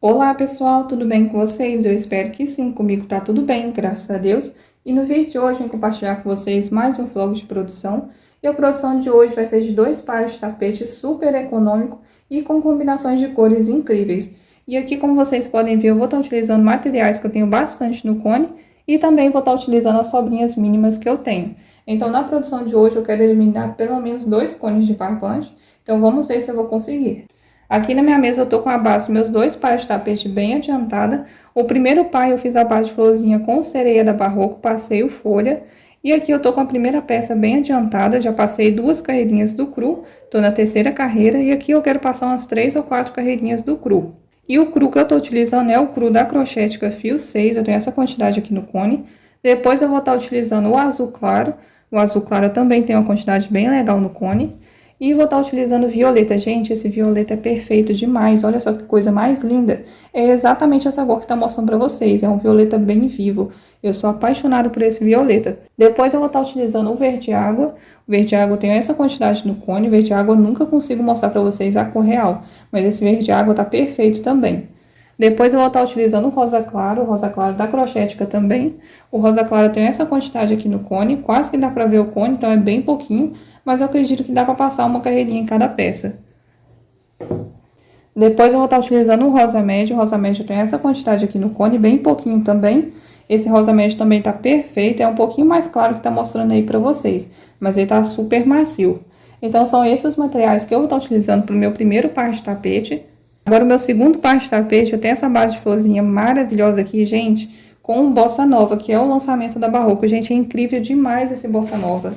Olá pessoal, tudo bem com vocês? Eu espero que sim, comigo tá tudo bem, graças a Deus. E no vídeo de hoje eu vou compartilhar com vocês mais um vlog de produção. E a produção de hoje vai ser de dois pares de tapete super econômico e com combinações de cores incríveis. E aqui, como vocês podem ver, eu vou estar utilizando materiais que eu tenho bastante no Cone e também vou estar utilizando as sobrinhas mínimas que eu tenho. Então, na produção de hoje eu quero eliminar pelo menos 2 cones de barbante. Então, vamos ver se eu vou conseguir. Aqui na minha mesa eu tô com a base dos meus dois pares de tapete bem adiantada. O primeiro par eu fiz a base de florzinha com sereia da Barroco, passei o folha. E aqui eu tô com a primeira peça bem adiantada, já passei 2 carreirinhas do cru, tô na terceira carreira. E aqui eu quero passar umas 3 ou 4 carreirinhas do cru. E o cru que eu tô utilizando é o cru da Crochética Fio 6, eu tenho essa quantidade aqui no cone. Depois eu vou estar utilizando o azul claro eu também tenho uma quantidade bem legal no cone. E vou estar utilizando violeta. Gente, esse violeta é perfeito demais. Olha só que coisa mais linda. É exatamente essa cor que está mostrando para vocês. É um violeta bem vivo. Eu sou apaixonada por esse violeta. Depois eu vou estar utilizando o verde água. O verde água eu tenho essa quantidade no cone. O verde água eu nunca consigo mostrar para vocês a cor real. Mas esse verde água tá perfeito também. Depois eu vou estar utilizando o rosa claro da Crochética também. O rosa claro eu tenho essa quantidade aqui no cone. Quase que dá para ver o cone, então é bem pouquinho. Mas eu acredito que dá para passar uma carreirinha em cada peça. Depois eu vou estar utilizando o rosa médio. O rosa médio tem essa quantidade aqui no cone, bem pouquinho também. Esse rosa médio também tá perfeito, é um pouquinho mais claro que tá mostrando aí para vocês, mas ele tá super macio. Então são esses os materiais que eu vou estar utilizando para o meu primeiro par de tapete. Agora o meu segundo par de tapete, eu tenho essa base de florzinha maravilhosa aqui, gente, com o Bossa Nova, que é o lançamento da Barroco. Gente, é incrível demais esse Bossa Nova.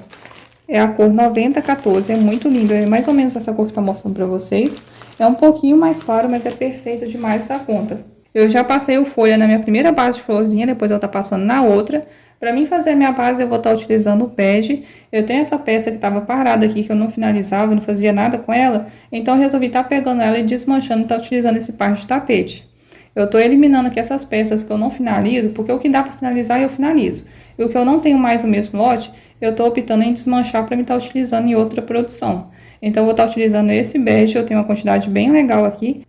É a cor 9014, é muito lindo, é mais ou menos essa cor que tá mostrando pra vocês. É um pouquinho mais claro, mas é perfeito demais da conta. Eu já passei o folha na minha primeira base de florzinha, depois eu vou estar passando na outra. Pra mim fazer a minha base, eu vou estar utilizando o pad. Eu tenho essa peça que tava parada aqui, que eu não finalizava, não fazia nada com ela. Então eu resolvi estar pegando ela e desmanchando e estar utilizando esse par de tapete. Eu tô eliminando aqui essas peças que eu não finalizo, porque o que dá pra finalizar eu finalizo. E o que eu não tenho mais o mesmo lote, eu estou optando em desmanchar para me estar utilizando em outra produção. Então, eu vou estar utilizando esse bege, eu tenho uma quantidade bem legal aqui.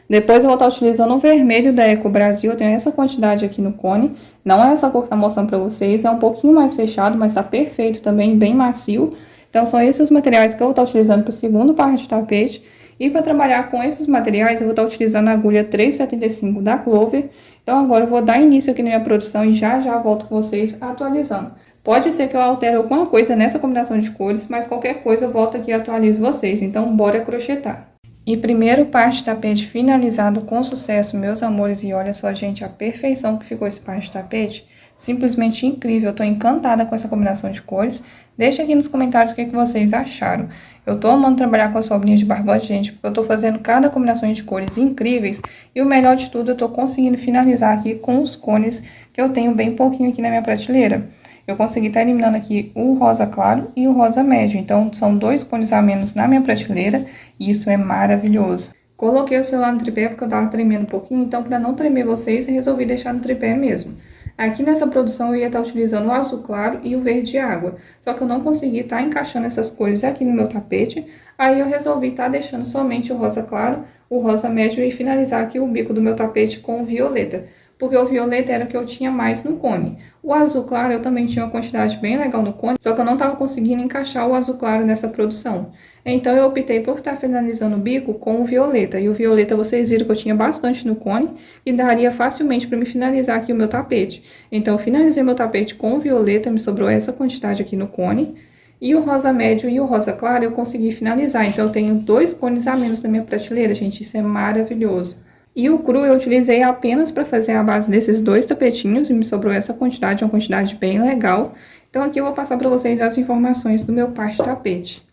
Depois, eu vou estar utilizando o vermelho da Eco Brasil, eu tenho essa quantidade aqui no cone. Não é essa cor que está mostrando para vocês, é um pouquinho mais fechado, mas está perfeito também, bem macio. Então, são esses os materiais que eu vou estar utilizando para o segundo par de tapete. E para trabalhar com esses materiais, eu vou estar utilizando a agulha 3,75 da Clover. Então, agora eu vou dar início aqui na minha produção e já volto com vocês atualizando. Pode ser que eu altere alguma coisa nessa combinação de cores, mas qualquer coisa eu volto aqui e atualizo vocês. Então, bora crochetar. E primeiro par de tapete finalizado com sucesso, meus amores. E olha só, gente, a perfeição que ficou esse par de tapete. Simplesmente incrível. Eu tô encantada com essa combinação de cores. Deixa aqui nos comentários o que vocês acharam. Eu tô amando trabalhar com as sobrinhas de barbante, gente, porque eu tô fazendo cada combinação de cores incríveis. E o melhor de tudo, eu tô conseguindo finalizar aqui com os cones que eu tenho bem pouquinho aqui na minha prateleira. Eu consegui estar eliminando aqui o rosa claro e o rosa médio. Então, são 2 cones a menos na minha prateleira e isso é maravilhoso. Coloquei o celular no tripé porque eu tava tremendo um pouquinho, então para não tremer vocês, eu resolvi deixar no tripé mesmo. Aqui nessa produção eu ia estar utilizando o azul claro e o verde água, só que eu não consegui estar encaixando essas cores aqui no meu tapete, aí eu resolvi estar deixando somente o rosa claro, o rosa médio e finalizar aqui o bico do meu tapete com o violeta, porque o violeta era o que eu tinha mais no cone. O azul claro eu também tinha uma quantidade bem legal no cone, só que eu não estava conseguindo encaixar o azul claro nessa produção. Então, eu optei por estar finalizando o bico com o violeta. E o violeta, vocês viram que eu tinha bastante no cone e daria facilmente para me finalizar aqui o meu tapete. Então, eu finalizei meu tapete com o violeta, me sobrou essa quantidade aqui no cone. E o rosa médio e o rosa claro eu consegui finalizar. Então, eu tenho 2 cones a menos na minha prateleira, gente. Isso é maravilhoso. E o cru eu utilizei apenas para fazer a base desses 2 tapetinhos e me sobrou essa quantidade, uma quantidade bem legal. Então, aqui eu vou passar para vocês as informações do meu par de tapete.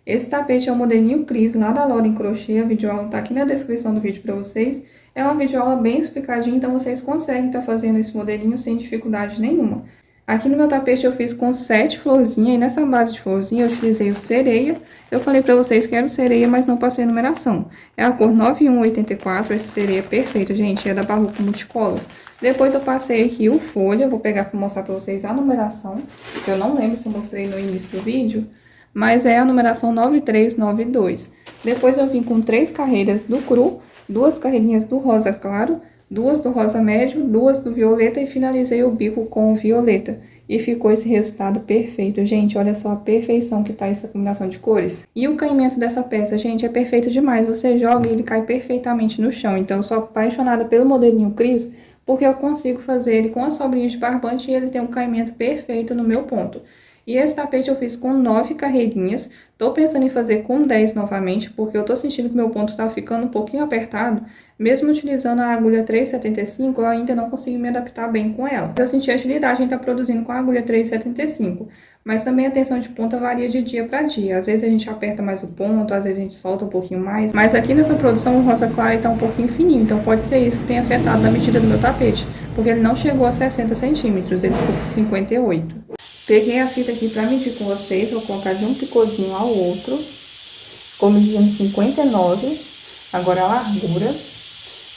Esse tapete é o modelinho Cris, lá da Loren Crochê, a videoaula tá aqui na descrição do vídeo para vocês. É uma videoaula bem explicadinha, então vocês conseguem estar fazendo esse modelinho sem dificuldade nenhuma. Aqui no meu tapete eu fiz com 7 florzinhas, e nessa base de florzinha eu utilizei o sereia. Eu falei para vocês que era o sereia, mas não passei a numeração. É a cor 9184, esse sereia é perfeito, gente, é da Barroco Multicolor. Depois eu passei aqui o folha, vou pegar para mostrar para vocês a numeração, que eu não lembro se eu mostrei no início do vídeo. Mas é a numeração 9392. Depois eu vim com 3 carreiras do cru, 2 carreirinhas do rosa claro, 2 do rosa médio, 2 do violeta e finalizei o bico com o violeta. E ficou esse resultado perfeito, gente. Olha só a perfeição que tá essa combinação de cores. E o caimento dessa peça, gente, é perfeito demais. Você joga e ele cai perfeitamente no chão. Então, eu sou apaixonada pelo modelinho Cris, porque eu consigo fazer ele com as sobrinhas de barbante e ele tem um caimento perfeito no meu ponto. E esse tapete eu fiz com 9 carreirinhas. Tô pensando em fazer com 10 novamente, porque eu tô sentindo que meu ponto tá ficando um pouquinho apertado. Mesmo utilizando a agulha 3,75, eu ainda não consegui me adaptar bem com ela. Eu senti agilidade em estar produzindo com a agulha 3,75, mas também a tensão de ponta varia de dia para dia. Às vezes a gente aperta mais o ponto, às vezes a gente solta um pouquinho mais. Mas aqui nessa produção o rosa claro está um pouquinho fininho, então pode ser isso que tenha afetado na medida do meu tapete, porque ele não chegou a 60 centímetros, ele ficou com 58. Peguei a fita aqui para medir com vocês, vou colocar de um picôzinho ao outro, ficou medindo 59, agora a largura,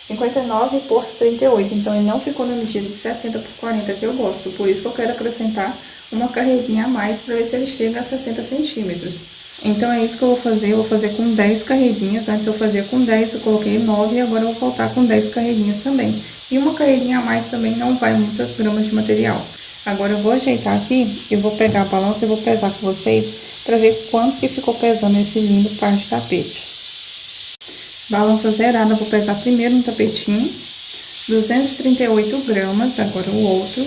59 por 38, então ele não ficou na medida de 60 por 40 que eu gosto, por isso que eu quero acrescentar uma carreirinha a mais para ver se ele chega a 60 centímetros. Então é isso que eu vou fazer com 10 carreirinhas, antes eu fazia com 10, eu coloquei 9 e agora eu vou voltar com 10 carreirinhas também. E uma carreirinha a mais também não vai muitas gramas de material. Agora eu vou ajeitar aqui, eu vou pegar a balança e vou pesar com vocês para ver quanto que ficou pesando esse lindo par de tapete. Balança zerada, vou pesar primeiro um tapetinho, 238 gramas, agora o outro,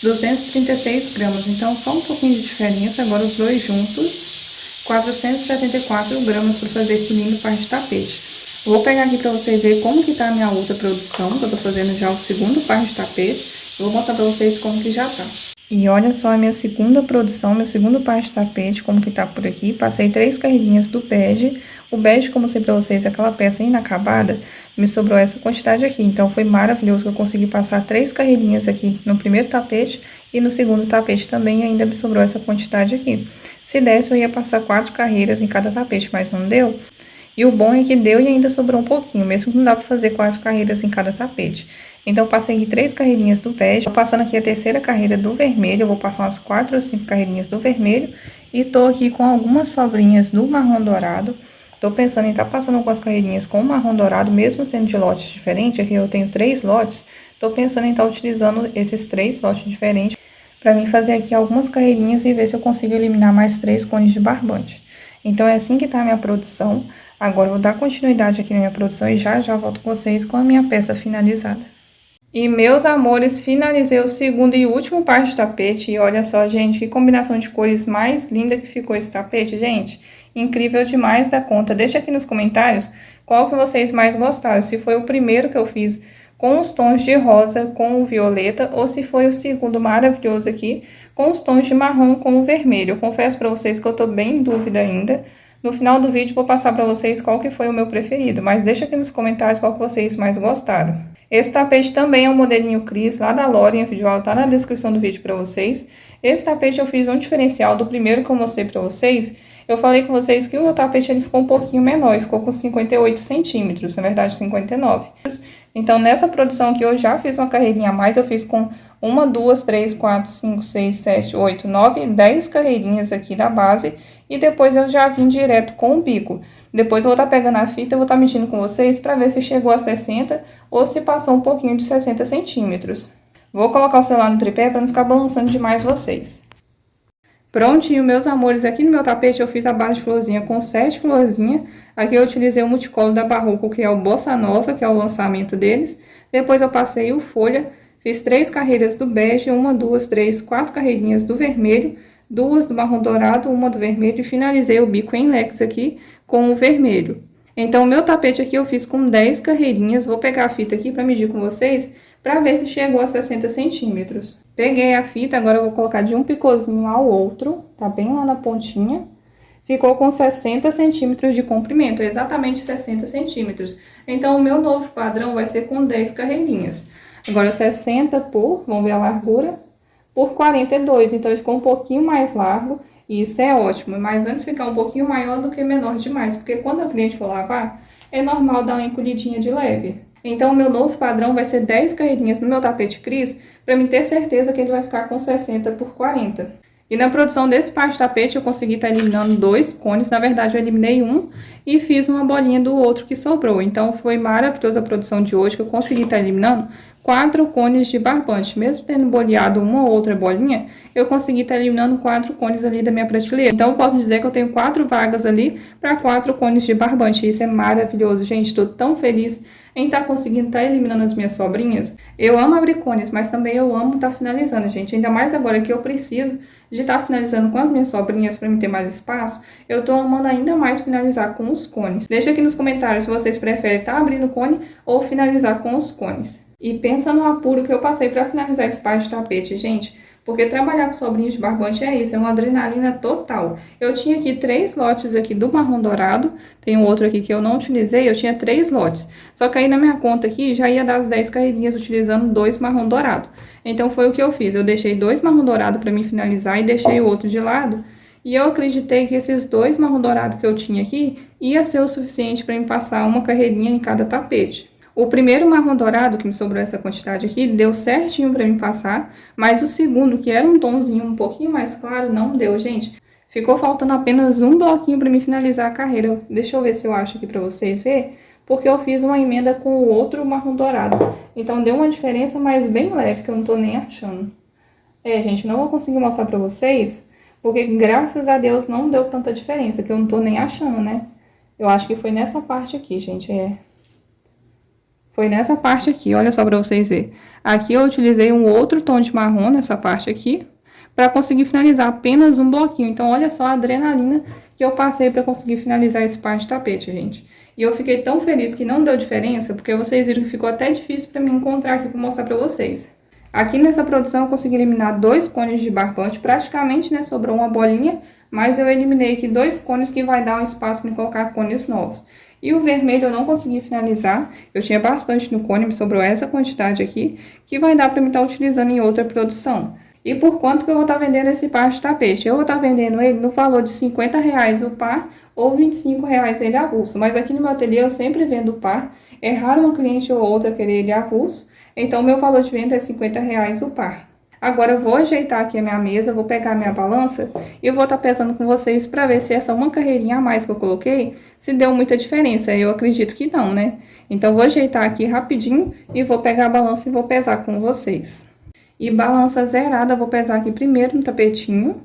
236 gramas, então só um pouquinho de diferença, agora os dois juntos, 474 gramas para fazer esse lindo par de tapete. Vou pegar aqui para vocês verem como que tá a minha outra produção, que eu tô fazendo já o segundo par de tapete. Eu vou mostrar pra vocês como que já tá. E olha só a minha segunda produção, meu segundo par de tapete, como que tá por aqui. Passei 3 carreirinhas do bege. O bege, como eu sei pra vocês, é aquela peça inacabada. Me sobrou essa quantidade aqui. Então, foi maravilhoso que eu consegui passar 3 carreirinhas aqui no primeiro tapete. E no segundo tapete também ainda me sobrou essa quantidade aqui. Se desse, eu ia passar 4 carreiras em cada tapete, mas não deu. E o bom é que deu e ainda sobrou um pouquinho, mesmo que não dá pra fazer 4 carreiras em cada tapete. Então, eu passei aqui 3 carreirinhas do bege, tô passando aqui a terceira carreira do vermelho, eu vou passar umas 4 ou 5 carreirinhas do vermelho, e tô aqui com algumas sobrinhas do marrom dourado. Tô pensando em estar passando algumas carreirinhas com o marrom dourado, mesmo sendo de lotes diferentes, aqui eu tenho 3 lotes, tô pensando em estar utilizando esses 3 lotes diferentes, pra mim fazer aqui algumas carreirinhas e ver se eu consigo eliminar mais 3 cones de barbante. Então, é assim que tá a minha produção. Agora, eu vou dar continuidade aqui na minha produção e já volto com vocês com a minha peça finalizada. E, meus amores, finalizei o segundo e último par de tapete. E olha só, gente, que combinação de cores mais linda que ficou esse tapete, gente. Incrível demais da conta. Deixa aqui nos comentários qual que vocês mais gostaram. Se foi o primeiro que eu fiz com os tons de rosa com o violeta, ou se foi o segundo maravilhoso aqui com os tons de marrom com o vermelho. Eu confesso pra vocês que eu tô bem em dúvida ainda. No final do vídeo vou passar pra vocês qual que foi o meu preferido, mas deixa aqui nos comentários qual que vocês mais gostaram. Esse tapete também é um modelinho Cris, lá da Lorien, a videoaula tá na descrição do vídeo pra vocês. Esse tapete eu fiz um diferencial do primeiro que eu mostrei pra vocês. Eu falei com vocês que o meu tapete ele ficou um pouquinho menor, ele ficou com 58 centímetros, na verdade 59. Então, nessa produção aqui eu já fiz uma carreirinha a mais, eu fiz com 1, 2, 3, 4, 5, 6, 7, 8, 9, 10 carreirinhas aqui da base. E depois eu já vim direto com o bico. Depois eu vou estar pegando a fita e vou estar medindo com vocês para ver se chegou a 60 ou se passou um pouquinho de 60 centímetros. Vou colocar o celular no tripé para não ficar balançando demais vocês. Prontinho, meus amores, aqui no meu tapete eu fiz a base de florzinha com 7 florzinhas. Aqui eu utilizei o multicolo da Barroco, que é o Bossa Nova, que é o lançamento deles. Depois eu passei o folha, fiz 3 carreiras do bege, 1, 2, 3, 4 carreirinhas do vermelho, 2 do marrom dourado, 1 do vermelho e finalizei o bico em leques aqui com o vermelho. Então, o meu tapete aqui eu fiz com 10 carreirinhas, vou pegar a fita aqui para medir com vocês, para ver se chegou a 60 centímetros. Peguei a fita, agora eu vou colocar de um picôzinho ao outro, tá bem lá na pontinha. Ficou com 60 centímetros de comprimento, exatamente 60 centímetros. Então, o meu novo padrão vai ser com 10 carreirinhas. Agora, 60 por, vamos ver a largura, por 42, então ele ficou um pouquinho mais largo, e isso é ótimo, mas antes ficar um pouquinho maior do que menor demais, porque quando a cliente for lavar, é normal dar uma encolhidinha de leve. Então, o meu novo padrão vai ser 10 carreirinhas no meu tapete Cris, para mim ter certeza que ele vai ficar com 60 por 40. E na produção desse par de tapete eu consegui estar eliminando 2 cones, na verdade eu eliminei um e fiz uma bolinha do outro que sobrou. Então foi maravilhosa a produção de hoje, que eu consegui estar eliminando 4 cones de barbante. Mesmo tendo boleado uma ou outra bolinha, eu consegui estar eliminando 4 cones ali da minha prateleira. Então eu posso dizer que eu tenho 4 vagas ali para 4 cones de barbante. Isso é maravilhoso, gente. Estou tão feliz em estar conseguindo estar eliminando as minhas sobrinhas. Eu amo abrir cones, mas também eu amo estar finalizando, gente. Ainda mais agora que eu preciso de estar finalizando com as minhas sobrinhas para me ter mais espaço, eu tô amando ainda mais finalizar com os cones. Deixa aqui nos comentários se vocês preferem estar abrindo o cone ou finalizar com os cones. E pensa no apuro que eu passei para finalizar esse par de tapete, gente. Porque trabalhar com sobrinhos de barbante é isso, é uma adrenalina total. Eu tinha aqui 3 lotes aqui do marrom dourado, tem um outro aqui que eu não utilizei, eu tinha 3 lotes. Só que aí na minha conta aqui já ia dar as 10 carreirinhas utilizando 2 marrom dourado. Então foi o que eu fiz, eu deixei 2 marrom dourado para mim finalizar e deixei o outro de lado. E eu acreditei que esses 2 marrom dourado que eu tinha aqui ia ser o suficiente para me passar uma carreirinha em cada tapete. O primeiro marrom dourado, que me sobrou essa quantidade aqui, deu certinho pra mim passar, mas o segundo, que era um tomzinho um pouquinho mais claro, não deu, gente. Ficou faltando apenas um bloquinho pra mim finalizar a carreira. Deixa eu ver se eu acho aqui pra vocês verem, porque eu fiz uma emenda com o outro marrom dourado. Então deu uma diferença, mas bem leve, que eu não tô nem achando. Gente, não vou conseguir mostrar pra vocês, porque graças a Deus não deu tanta diferença, que eu não tô nem achando, né? Eu acho que foi nessa parte aqui, gente, Foi nessa parte aqui, olha só para vocês verem. Aqui eu utilizei um outro tom de marrom nessa parte aqui, para conseguir finalizar apenas um bloquinho. Então, olha só a adrenalina que eu passei para conseguir finalizar esse par de tapete, gente. E eu fiquei tão feliz que não deu diferença, porque vocês viram que ficou até difícil para mim encontrar aqui para mostrar para vocês. Aqui nessa produção eu consegui eliminar 2 cones de barbante, praticamente, né, sobrou uma bolinha, mas eu eliminei aqui 2 cones que vai dar um espaço para colocar cones novos. E o vermelho eu não consegui finalizar, eu tinha bastante no cone, me sobrou essa quantidade aqui, que vai dar para mim estar utilizando em outra produção. E por quanto que eu vou estar vendendo esse par de tapete? Eu vou estar vendendo ele no valor de R$50 o par ou R$25 ele avulso. Mas aqui no meu ateliê eu sempre vendo o par, é raro uma cliente ou outra querer ele avulso, então meu valor de venda é R$50 o par. Agora eu vou ajeitar aqui a minha mesa, vou pegar a minha balança e eu vou estar pesando com vocês para ver se essa uma carreirinha a mais que eu coloquei, se deu muita diferença. Eu acredito que não, né? Então vou ajeitar aqui rapidinho e vou pegar a balança e vou pesar com vocês. E balança zerada, vou pesar aqui primeiro no tapetinho,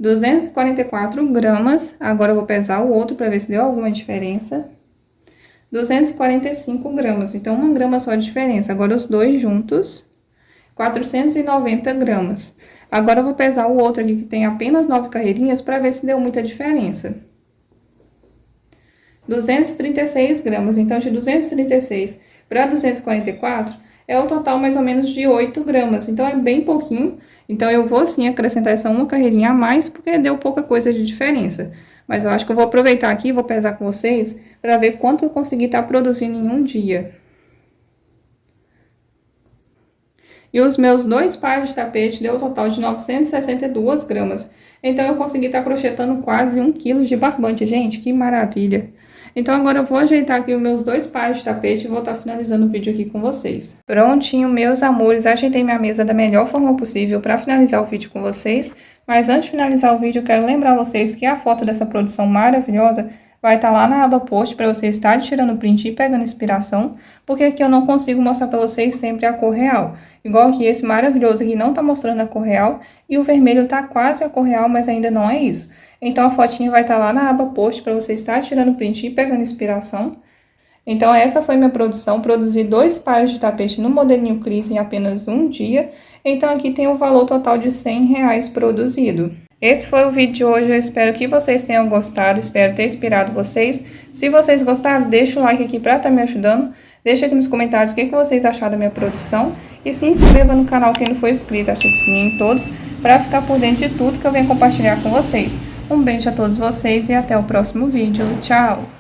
244 gramas. Agora eu vou pesar o outro para ver se deu alguma diferença. 245 gramas, então 1 grama só de diferença. Agora os dois juntos, 490 gramas. Agora eu vou pesar o outro aqui que tem apenas 9 carreirinhas para ver se deu muita diferença. 236 gramas, então de 236 para 244 é o total mais ou menos de 8 gramas, então é bem pouquinho. Então eu vou sim acrescentar essa uma carreirinha a mais, porque deu pouca coisa de diferença. Mas eu acho que eu vou aproveitar aqui e vou pesar com vocês para ver quanto eu consegui estar produzindo em um dia. E os meus 2 pares de tapete deu um total de 962 gramas. Então, eu consegui estar crochetando quase 1 quilo de barbante, gente, que maravilha! Então, agora eu vou ajeitar aqui os meus 2 pares de tapete e vou estar finalizando o vídeo aqui com vocês. Prontinho, meus amores, ajeitei minha mesa da melhor forma possível para finalizar o vídeo com vocês. Mas antes de finalizar o vídeo, eu quero lembrar vocês que a foto dessa produção maravilhosa vai estar lá na aba post para vocês estarem tirando print e pegando inspiração, porque aqui eu não consigo mostrar para vocês sempre a cor real. Igual que esse maravilhoso aqui não tá mostrando a cor real e o vermelho tá quase a cor real, mas ainda não é isso. Então a fotinha vai estar lá na aba post para vocês estarem tirando print e pegando inspiração. Então essa foi minha produção, produzi 2 pares de tapete no modelinho Cris em apenas um dia. Então aqui tem o valor total de R$100 produzido. Esse foi o vídeo de hoje, eu espero que vocês tenham gostado, espero ter inspirado vocês. Se vocês gostaram, deixa o like aqui para estar me ajudando. Deixa aqui nos comentários o que vocês acharam da minha produção. E se inscreva no canal quem não for inscrito, ative o sininho em todos, para ficar por dentro de tudo que eu venho compartilhar com vocês. Um beijo a todos vocês e até o próximo vídeo. Tchau!